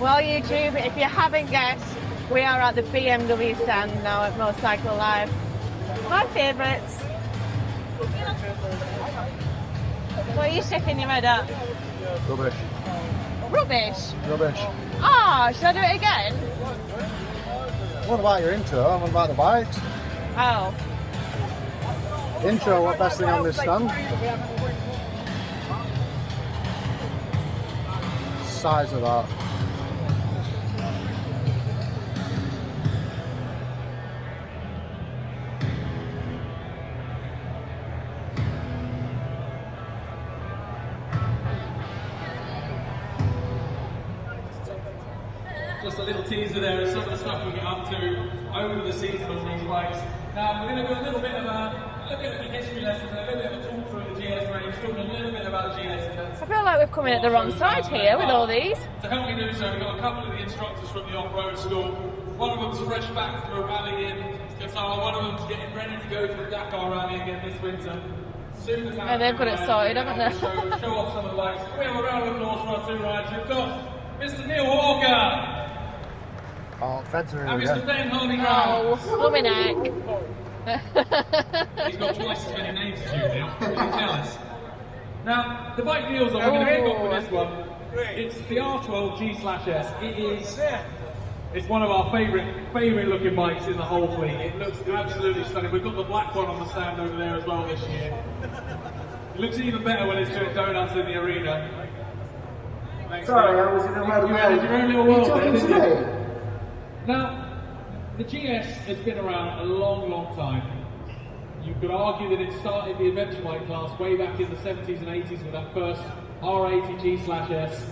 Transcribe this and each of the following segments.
Well, YouTube, if you haven't guessed, we are at the BMW stand now at Motorcycle Live. My favourites. What are you shaking your head at? Rubbish. Rubbish? Rubbish. Ah, should I do it again? What about your intro? What about the bikes? Oh. Intro, what best thing on this stand? Size of that. Just a little teaser there of some of the stuff we get up to over the season on these bikes. Now we're going to do a little bit of a history lesson, a little bit of a talk through the GS range, talking a little bit about GS. I feel like we've come in at the wrong side here with all these. To help me do so, we've got a couple of the instructors from the off-road school. One of them's fresh back from a rally in Qatar, one of them's getting ready to go to the Dakar rally again this winter. And they've got it sorted, haven't they? Show off some of the bikes. We have a round of applause for our two riders. We've got Mr. Neil Walker. Oh, feds are And here Mr. again. Ben Hardy. Oh, blooming heck. He's got twice as many names as you now. Really jealous. Now, the bike deals on, we're going to kick off with this one. It's the R12 GS. It's one of our favourite looking bikes in the whole fleet. It looks absolutely stunning. We've got the black one on the stand over there as well this year. It looks even better when it's doing donuts in the arena. Thanks, Sorry, I was in a You had your own little world there, didn't you? today? Now, the GS has been around a long time. You could argue that it started the adventure bike class way back in the 70s and 80s with that first R80 G/S.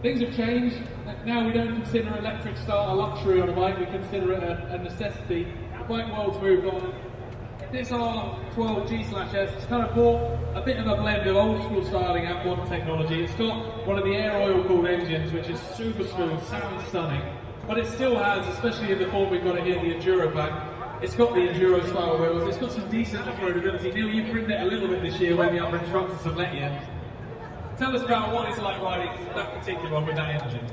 Things have changed. Now we don't consider electric start a luxury on a bike, we consider it a necessity. The bike world's moved on. This R12 G/S has kind of brought a bit of a blend of old school styling and modern technology. It's got one of the air oil cooled engines, which is super smooth, sounds stunning. But it still has, especially in the form we've got it here, the Enduro pack, it's got the Enduro style wheels, it's got some decent off-road ability. Neil, you've ridden it a little bit this year when the other instructors have let you. Tell us about what it's like riding that particular one with that engine.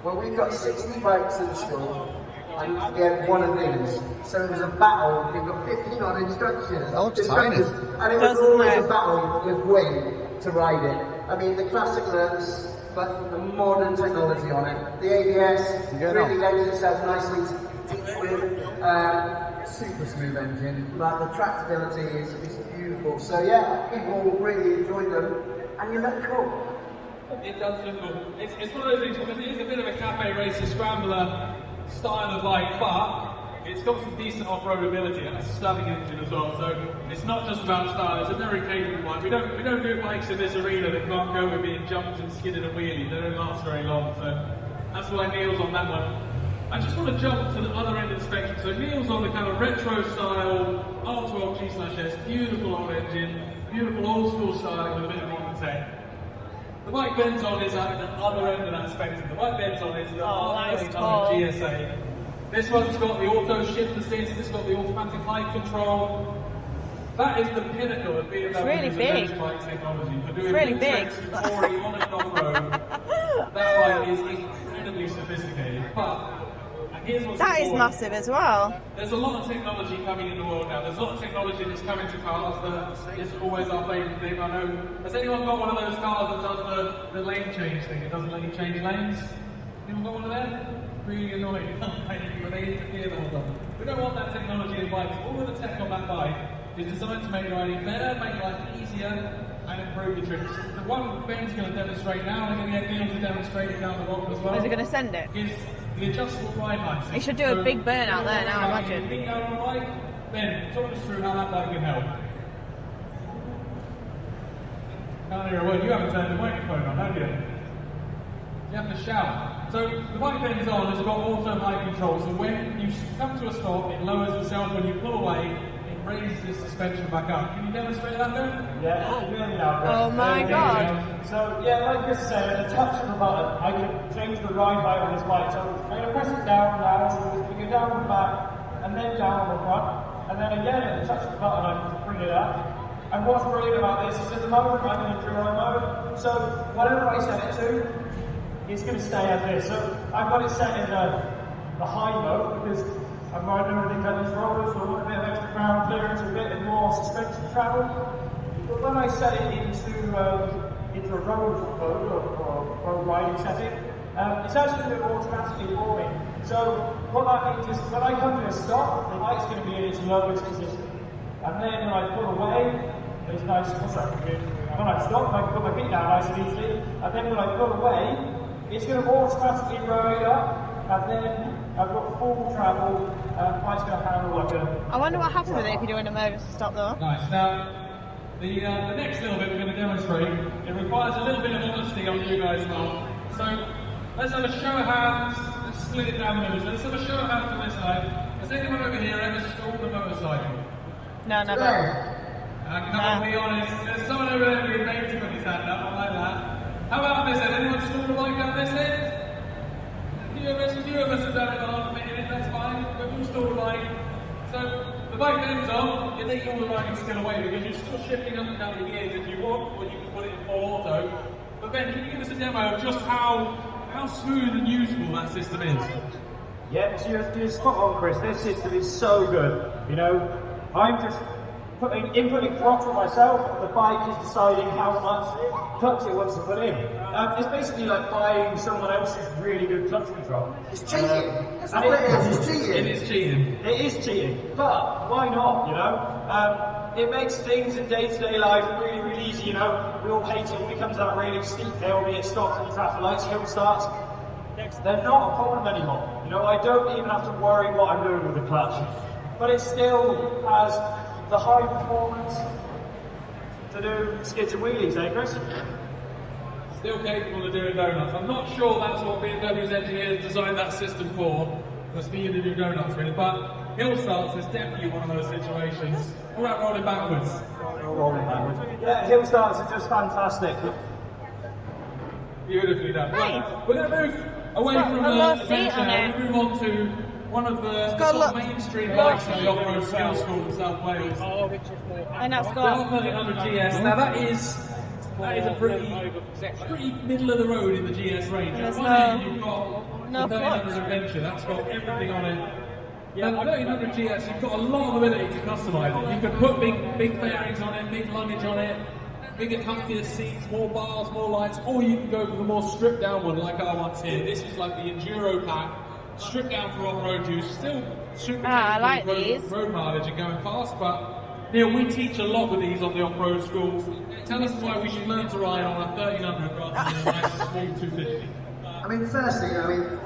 Well, we've got 60 bikes in school, and you get one of these. So it was a battle. We've got 15 odd instructions. That looks tiny. And it was always a battle with Wayne to ride it. I mean, the classic looks, but the modern technology on it. The ABS really lends itself nicely to teach with. Super smooth engine, but the tractability is beautiful. So yeah, people really enjoy them, and you look cool. It does look cool. It's one of those things because it is a bit of a cafe racer scrambler style of bike, but it's got some decent off-road ability and it's a stunning engine as well. So it's not just about style; it's a very capable one. We don't do bikes in this arena that can't go with being jumped and skidded and wheelied. They don't last very long. So that's why Neil's on that one. I just want to jump to the other end of the spectrum. So Neil's on the kind of retro style R12 G/S, beautiful old engine, beautiful old school styling with a bit of modern tech. The bike Ben's on is at the other end of that spectrum. The bike Ben's on is the R12 GSA. This one's got the auto shift assist, it's got the automatic height control. That is the pinnacle of BMW's adventure bike technology. For doing really big. touring on and off-road, that bike is incredibly sophisticated. But here's what's That is important. massive as well. There's a lot of technology coming in the world now. There's a lot of technology that's coming to cars that is always our favourite thing. I know. Has anyone got one of those cars that does the lane change thing? It doesn't let you change lanes? Anyone got one of them? Really annoying. When they interfere the whole time. We don't want that technology in bikes. All of the tech on that bike is designed to make riding better, make life easier, and improve the trips. The one Ben's going to demonstrate now, and I'm going to get Neil to demonstrate it down the bottom as well. Is he going to send it? Is the adjustable ride height. He should do a big burnout there now, imagine. Big down on the bike. Ben, talk us through how that bike can help. Can't hear a word. You haven't turned the microphone on, have you? You have to shout. So the bike Ben's on has got auto height control. So when you come to a stop, it lowers itself. When you pull away, raises the suspension back up. Can you demonstrate that, Ben? Yeah, really now. Oh my god. So, yeah, like Chris said, at the touch of the button, I can change the ride height on this bike. So, I'm going to press it down now, so we go down and back, and then down on the front, and then again at the touch of the button I can bring it up. And what's brilliant about this is at the moment I'm in enduro mode, so whatever I set it to, it's going to stay as this. So I've got it set in the high mode because I'm riding everything down these rollers, so I want a bit of extra ground clearance, a bit more suspension travel. But when I set it into a road mode or road riding setting, it's actually going to do it automatically for me. So what that means is when I come to a stop, the light's going to be in its lowest position. And then when I pull away, it's nice, when I stop, I can put my feet down nice and easily, and then when I pull away, it's going to automatically ride up, and then I've got full travel, it's going to handle like a... I wonder what happens with it if you do an emergency stop though. Nice. Now, the next little bit we're going to demonstrate, it requires a little bit of honesty on you guys now. So, let's have a show of hands, let's split it down the middle. Let's have a show of hands on this side. Has anyone over here ever stalled a motorcycle? No, never. Come on, be honest. There's someone over there with name to put his hand up, I like that. How about this end? Anyone stalled a bike on this end? A few of us have done it the last minute, that's fine. We've all stalled a bike. So, the bike ends on, you take all the riding skill away because you're still shifting up and down the gears if you want, or you can put it in full auto. But Ben, can you give us a demo of just how smooth and useful that system is? Yeah, so you're spot on, Chris. This system is so good. You know, I'm just inputting throttle myself, the bike is deciding how much clutch it wants to put in. It's basically like buying someone else's really good clutch control. It's cheating. That's what it is. It's cheating. It is cheating. It is cheating, but why not, you know? It makes things in day-to-day life really, really easy, you know? We all hate it when it comes to that really steep hill, be it stops at the traffic lights, hill starts. They're not a problem anymore. You know, I don't even have to worry what I'm doing with the clutch. But it still has the high performance to do skids and wheelies, eh, Chris? Still capable of doing donuts. I'm not sure that's what BMW's engineers designed that system for for you to do donuts with, but hill starts is definitely one of those situations. All right, rolling backwards. Rolling backwards. Yeah, hill starts are just fantastic. Beautifully done. Hey. Right, we're going to move away Got from a the lot of seat adventure on and it. move on to one of the got sort of a mainstream lot bikes of in the off-road skills school in South Wales. And that's The got... R12 GS. Now that is a pretty middle of the road in the GS range. There's On one end you've got no the 1300 clutch. Adventure. That's got everything on it. Now the 1300 GS, you've got a lot of ability to customise it. You can put big fairings on it, big luggage on it, bigger comfier seats, more bars, more lights, or you can go for the more stripped down one like our one's here. This is like the Enduro pack, stripped down for off-road use, still super I like road, these. road mileage and going fast, but Neil, we teach a lot with these on the off-road schools. Tell us why we should learn to ride on a 1300 rather than a nice small 250. I mean, firstly,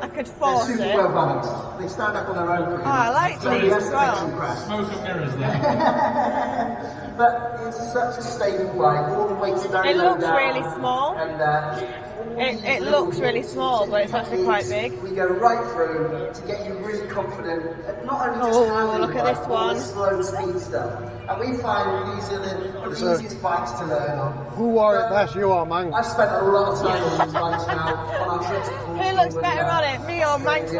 I could they're force super it. well balanced. They stand up on their own. Pretty I much. like so these the as well. escalation crash. Smoke and mirrors there. But it's such a stable bike. All the weights are very It low looks down. really small. And It looks really small, but it's actually quite big. We go right through to get you really confident. Not only just Oh, handling look the at bike, this but all one. the slow speed stuff. And we find these are the easiest bikes to learn on. Who wore it best, you or Mang? I've spent a lot of time on these bikes now on our trips to Who looks better on it, me or Manx?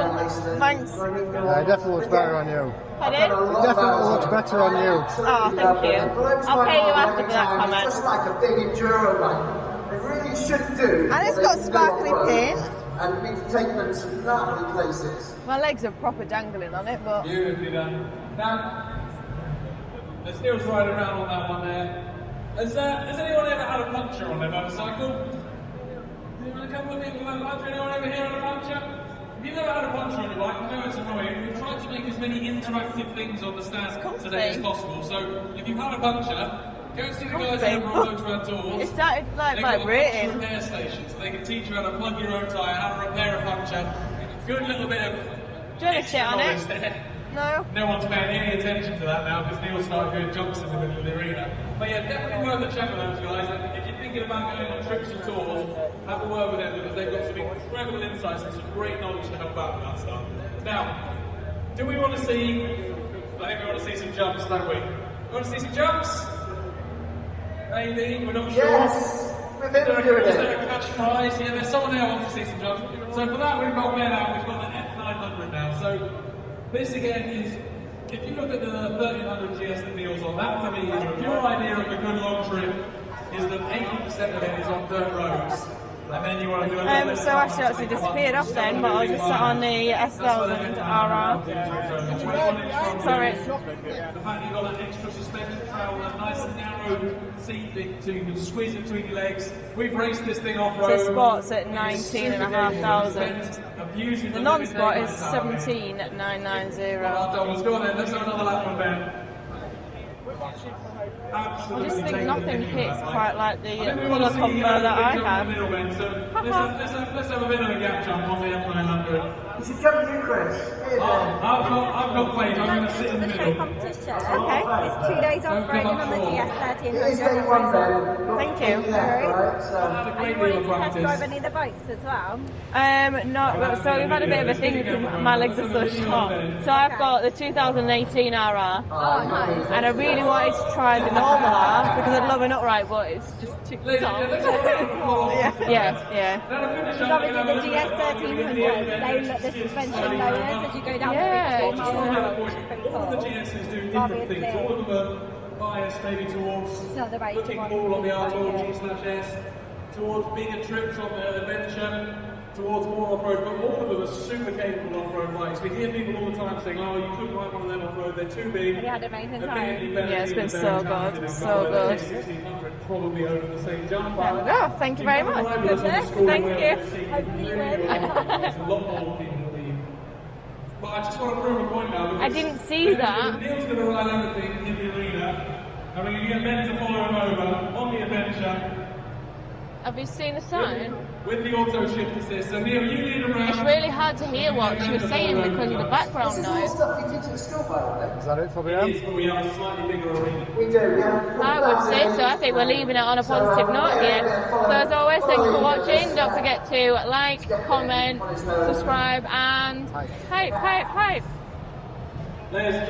Manx. It definitely looks better on you. Pardon? It definitely looks better on you. Oh, thank you. I'll pay you after for that comment. It's just like a big enduro bike. It really should do. And it's what got they do sparkly off-road. paint. And we've taken them to lovely places. My legs are proper dangling on it, but... Beautifully done. Now, the Steel's riding around on that one there. Has anyone ever had a puncture on their motorcycle? A couple of people have had a puncture. Anyone ever here had a puncture? If you've never had a puncture on your bike, I know it's annoying. We've tried to make as many interactive things on the stand today as possible. So if you've had a puncture, go and see the guys over on Motorrad Tours. It started like They've got a vibrating. puncture repair station, so they can teach you how to plug your own tyre, how to repair a puncture. Good little bit of Do you want to sit on knowledge it? there. No? No one's paying any attention to that now because Neil started doing jumps in the middle of the arena. But yeah, definitely worth a check with those guys. And if you're thinking about going on trips and tours, have a word with them because they've got some incredible insights and some great knowledge to help out with that stuff. Now, do we want to see, I think we want to see some jumps, don't we? We want to see some jumps? Maybe, we're not sure. Yes! We've been doing Is it. there a catch prize? Yeah, there's someone there who wants to see some jumps. So for that we've got Ben out, we've got the F900 now. So this again is if you look at the 1300 GS that Neil's on, that for me, if your idea of a good long trip is that 80% of it is on dirt roads, and then you want to do a little bit So actually disappeared off then, but I was just sat on the S1000 RR. Sorry. The fact you've got an extra suspension travel, a nice narrow seat so you can squeeze it between your legs. We've raced this thing off-road. So sport's at 19,500. The non-sport is 17,990. Let's go on then, let's have another lap on Ben. I just think nothing hits quite like the colour combo that I have. Let's have a bit of a gap jump on the F900. You should jump you, Chris. Here, I've got faith, I'm going to sit in the middle. Competition. Okay. It's 2 days off riding on the GS it is day 1 then. Thank you. Right, so. Are you wanting to test drive any of the bikes as well? No, so we've had a bit of a thing because my legs are so short. So I've got the 2018 RR, Oh, nice. and I really wanted to try the normal R because I'd love an upright, but it's just too tall. Yeah. Because obviously the GS 1300, the suspension lowers as you go down to 15 miles an hour, which is pretty All the cool. GSs do different things. All of them are biased maybe towards not the race looking one. more on the R12 GS, towards bigger trips on the adventure, towards more off-road, but all of them are super capable off-road bikes. We hear people all the time saying, oh, you couldn't ride one of them off-road, they're too big. Have you had an amazing time? Admittedly, Ben Yeah, it's been is so very good, talented. so good. 1600 probably over the same jump. There we go. Thank you very much. Good luck. Thank you. Hopefully you win. There's a lot more people leave. But I just want to prove a point now. I didn't see that. Neil's going to ride everything in the arena. And we're going to get Ben to follow him over on the adventure. Have you seen the sign? With the auto shift assist. So Neil, you lead around. It's really hard to hear what she was saying because of the background This is all noise. stuff we teach at school, by the way. Is that it for It is, VM? but we have a slightly bigger arena. We do, we have. I would say so. I think we're leaving it on a positive note here. So as always, thanks for watching. Don't forget to like, comment, subscribe, and hype. There's